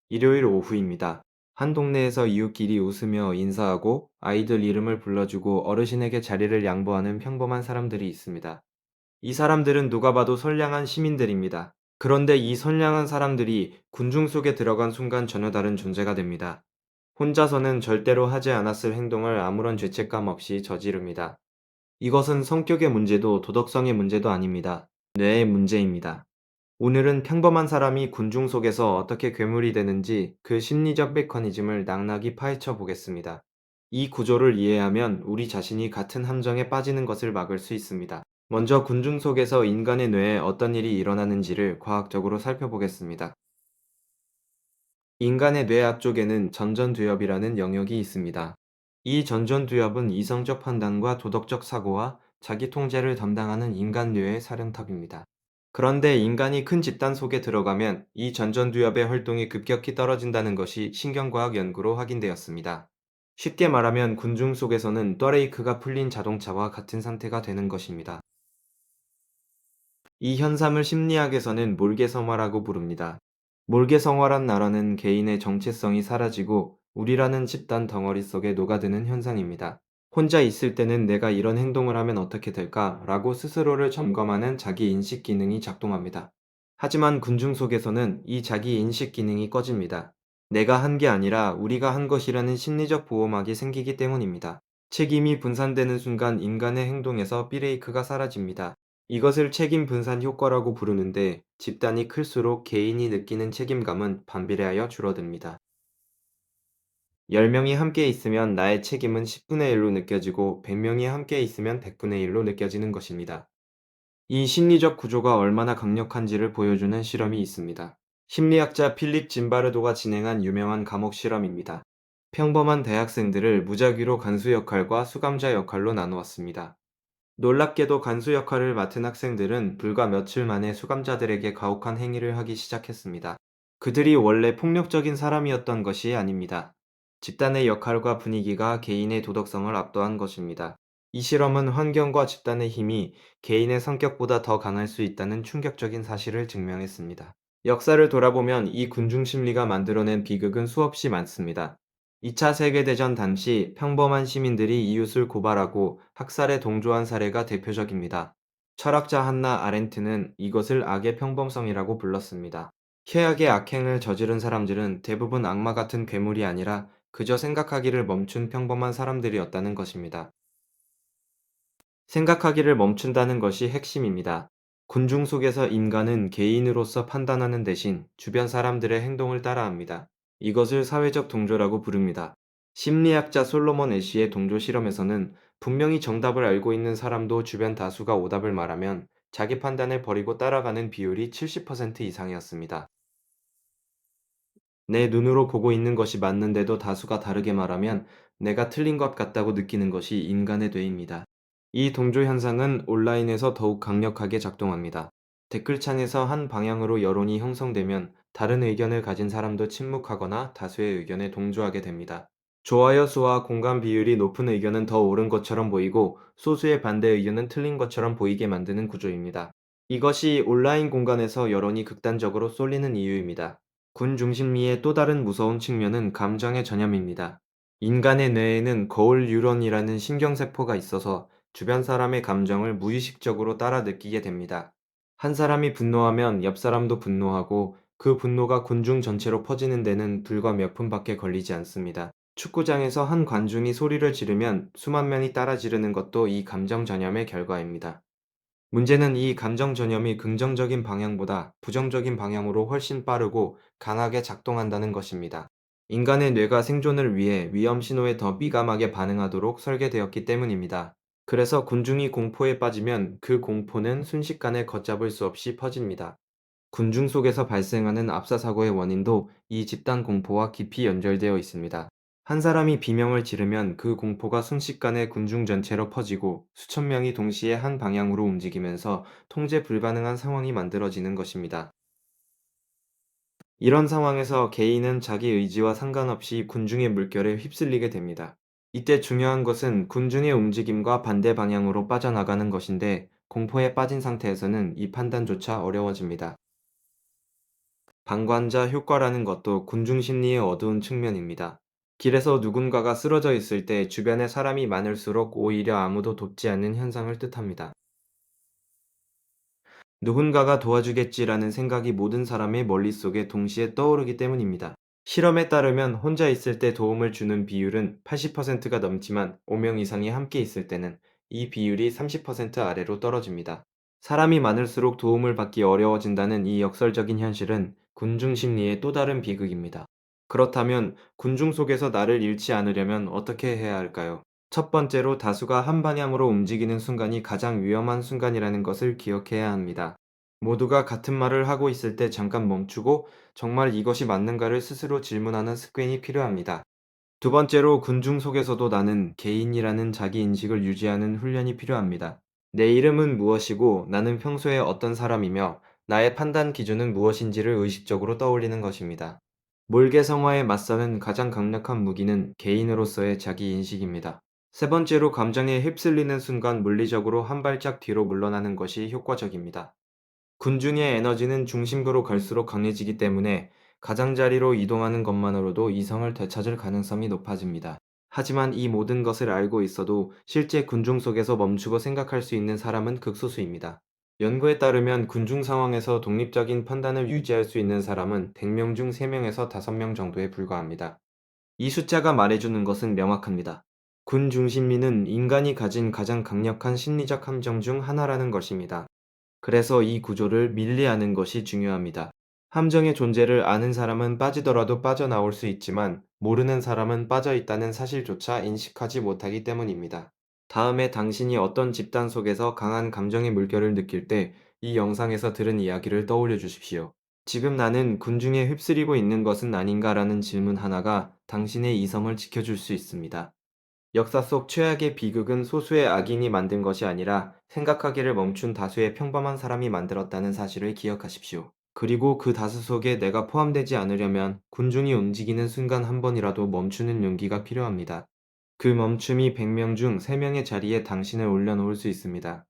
일요일 오후입니다. 한 동네에서 이웃끼리 웃으며 인사하고 아이들 이름을 불러주고 어르신에게 자리를 양보하는 평범한 사람들이 있습니다. 이 사람들은 누가 봐도 선량한 시민들입니다. 그런데 이 선량한 사람들이 군중 속에 들어간 순간 전혀 다른 존재가 됩니다. 혼자서는 절대로 하지 않았을 행동을 아무런 죄책감 없이 저지릅니다. 이것은 성격의 문제도 도덕성의 문제도 아닙니다. 뇌의 문제입니다. 오늘은 평범한 사람이 군중 속에서 어떻게 괴물이 되는지 그 심리적 메커니즘을 낭낭이 파헤쳐 보겠습니다. 이 구조를 이해하면 우리 자신이 같은 함정에 빠지는 것을 막을 수 있습니다. 먼저 군중 속에서 인간의 뇌에 어떤 일이 일어나는지를 과학적으로 살펴보겠습니다. 인간의 뇌 앞쪽에는 전전두엽이라는 영역이 있습니다. 이 전전두엽은 이성적 판단과 도덕적 사고와 자기 통제를 담당하는 인간 뇌의 사령탑입니다. 그런데 인간이 큰 집단 속에 들어가면 이 전전두엽의 활동이 급격히 떨어진다는 것이 신경과학 연구로 확인되었습니다. 쉽게 말하면 군중 속에서는 떠레이크가 풀린 자동차와 같은 상태가 되는 것입니다. 이 현상을 심리학에서는 몰개성화라고 부릅니다. 몰개성화란 나라는 개인의 정체성이 사라지고 우리라는 집단 덩어리 속에 녹아드는 현상입니다. 혼자 있을 때는 내가 이런 행동을 하면 어떻게 될까? 라고 스스로를 점검하는 자기 인식 기능이 작동합니다. 하지만 군중 속에서는 이 자기 인식 기능이 꺼집니다. 내가 한 게 아니라 우리가 한 것이라는 심리적 보호막이 생기기 때문입니다. 책임이 분산되는 순간 인간의 행동에서 삐레이크가 사라집니다. 이것을 책임 분산 효과라고 부르는데 집단이 클수록 개인이 느끼는 책임감은 반비례하여 줄어듭니다. 10명이 함께 있으면 나의 책임은 10분의 1로 느껴지고 100명이 함께 있으면 100분의 1로 느껴지는 것입니다. 이 심리적 구조가 얼마나 강력한지를 보여주는 실험이 있습니다. 심리학자 필립 짐바르도가 진행한 유명한 감옥 실험입니다. 평범한 대학생들을 무작위로 간수 역할과 수감자 역할로 나누었습니다. 놀랍게도 간수 역할을 맡은 학생들은 불과 며칠 만에 수감자들에게 가혹한 행위를 하기 시작했습니다. 그들이 원래 폭력적인 사람이었던 것이 아닙니다. 집단의 역할과 분위기가 개인의 도덕성을 압도한 것입니다. 이 실험은 환경과 집단의 힘이 개인의 성격보다 더 강할 수 있다는 충격적인 사실을 증명했습니다. 역사를 돌아보면 이 군중 심리가 만들어낸 비극은 수없이 많습니다. 2차 세계대전 당시 평범한 시민들이 이웃을 고발하고 학살에 동조한 사례가 대표적입니다. 철학자 한나 아렌트는 이것을 악의 평범성이라고 불렀습니다. 최악의 악행을 저지른 사람들은 대부분 악마 같은 괴물이 아니라 그저 생각하기를 멈춘 평범한 사람들이었다는 것입니다. 생각하기를 멈춘다는 것이 핵심입니다. 군중 속에서 인간은 개인으로서 판단하는 대신 주변 사람들의 행동을 따라합니다. 이것을 사회적 동조라고 부릅니다. 심리학자 솔로몬 애쉬의 동조 실험에서는 분명히 정답을 알고 있는 사람도 주변 다수가 오답을 말하면 자기 판단을 버리고 따라가는 비율이 70% 이상이었습니다. 내 눈으로 보고 있는 것이 맞는데도 다수가 다르게 말하면 내가 틀린 것 같다고 느끼는 것이 인간의 뇌입니다. 이 동조 현상은 온라인에서 더욱 강력하게 작동합니다. 댓글창에서 한 방향으로 여론이 형성되면 다른 의견을 가진 사람도 침묵하거나 다수의 의견에 동조하게 됩니다. 좋아요 수와 공감 비율이 높은 의견은 더 옳은 것처럼 보이고 소수의 반대 의견은 틀린 것처럼 보이게 만드는 구조입니다. 이것이 온라인 공간에서 여론이 극단적으로 쏠리는 이유입니다. 군 중심리의 또 다른 무서운 측면은 감정의 전염입니다. 인간의 뇌에는 거울 뉴런이라는 신경세포가 있어서 주변 사람의 감정을 무의식적으로 따라 느끼게 됩니다. 한 사람이 분노하면 옆 사람도 분노하고 그 분노가 군중 전체로 퍼지는 데는 불과 몇 분밖에 걸리지 않습니다. 축구장에서 한 관중이 소리를 지르면 수만 명이 따라 지르는 것도 이 감정 전염의 결과입니다. 문제는 이 감정 전염이 긍정적인 방향보다 부정적인 방향으로 훨씬 빠르고 강하게 작동한다는 것입니다. 인간의 뇌가 생존을 위해 위험 신호에 더 민감하게 반응하도록 설계되었기 때문입니다. 그래서 군중이 공포에 빠지면 그 공포는 순식간에 걷잡을 수 없이 퍼집니다. 군중 속에서 발생하는 압사 사고의 원인도 이 집단 공포와 깊이 연결되어 있습니다. 한 사람이 비명을 지르면 그 공포가 순식간에 군중 전체로 퍼지고 수천 명이 동시에 한 방향으로 움직이면서 통제 불가능한 상황이 만들어지는 것입니다. 이런 상황에서 개인은 자기 의지와 상관없이 군중의 물결에 휩쓸리게 됩니다. 이때 중요한 것은 군중의 움직임과 반대 방향으로 빠져나가는 것인데 공포에 빠진 상태에서는 이 판단조차 어려워집니다. 방관자 효과라는 것도 군중 심리의 어두운 측면입니다. 길에서 누군가가 쓰러져 있을 때 주변에 사람이 많을수록 오히려 아무도 돕지 않는 현상을 뜻합니다. 누군가가 도와주겠지라는 생각이 모든 사람의 머릿속에 동시에 떠오르기 때문입니다. 실험에 따르면 혼자 있을 때 도움을 주는 비율은 80%가 넘지만 5명 이상이 함께 있을 때는 이 비율이 30% 아래로 떨어집니다. 사람이 많을수록 도움을 받기 어려워진다는 이 역설적인 현실은 군중 심리의 또 다른 비극입니다. 그렇다면 군중 속에서 나를 잃지 않으려면 어떻게 해야 할까요? 첫 번째로 다수가 한 방향으로 움직이는 순간이 가장 위험한 순간이라는 것을 기억해야 합니다. 모두가 같은 말을 하고 있을 때 잠깐 멈추고 정말 이것이 맞는가를 스스로 질문하는 습관이 필요합니다. 두 번째로 군중 속에서도 나는 개인이라는 자기 인식을 유지하는 훈련이 필요합니다. 내 이름은 무엇이고 나는 평소에 어떤 사람이며 나의 판단 기준은 무엇인지를 의식적으로 떠올리는 것입니다. 몰개성화에 맞서는 가장 강력한 무기는 개인으로서의 자기 인식입니다. 세 번째로 감정에 휩쓸리는 순간 물리적으로 한 발짝 뒤로 물러나는 것이 효과적입니다. 군중의 에너지는 중심부로 갈수록 강해지기 때문에 가장자리로 이동하는 것만으로도 이성을 되찾을 가능성이 높아집니다. 하지만 이 모든 것을 알고 있어도 실제 군중 속에서 멈추고 생각할 수 있는 사람은 극소수입니다. 연구에 따르면 군중 상황에서 독립적인 판단을 유지할 수 있는 사람은 100명 중 3명에서 5명 정도에 불과합니다. 이 숫자가 말해주는 것은 명확합니다. 군 중심리는 인간이 가진 가장 강력한 심리적 함정 중 하나라는 것입니다. 그래서 이 구조를 밀리하는 것이 중요합니다. 함정의 존재를 아는 사람은 빠지더라도 빠져나올 수 있지만 모르는 사람은 빠져 있다는 사실조차 인식하지 못하기 때문입니다. 다음에 당신이 어떤 집단 속에서 강한 감정의 물결을 느낄 때 이 영상에서 들은 이야기를 떠올려 주십시오. 지금 나는 군중에 휩쓸리고 있는 것은 아닌가라는 질문 하나가 당신의 이성을 지켜줄 수 있습니다. 역사 속 최악의 비극은 소수의 악인이 만든 것이 아니라 생각하기를 멈춘 다수의 평범한 사람이 만들었다는 사실을 기억하십시오. 그리고 그 다수 속에 내가 포함되지 않으려면 군중이 움직이는 순간 한 번이라도 멈추는 용기가 필요합니다. 그 멈춤이 100명 중 3명의 자리에 당신을 올려놓을 수 있습니다.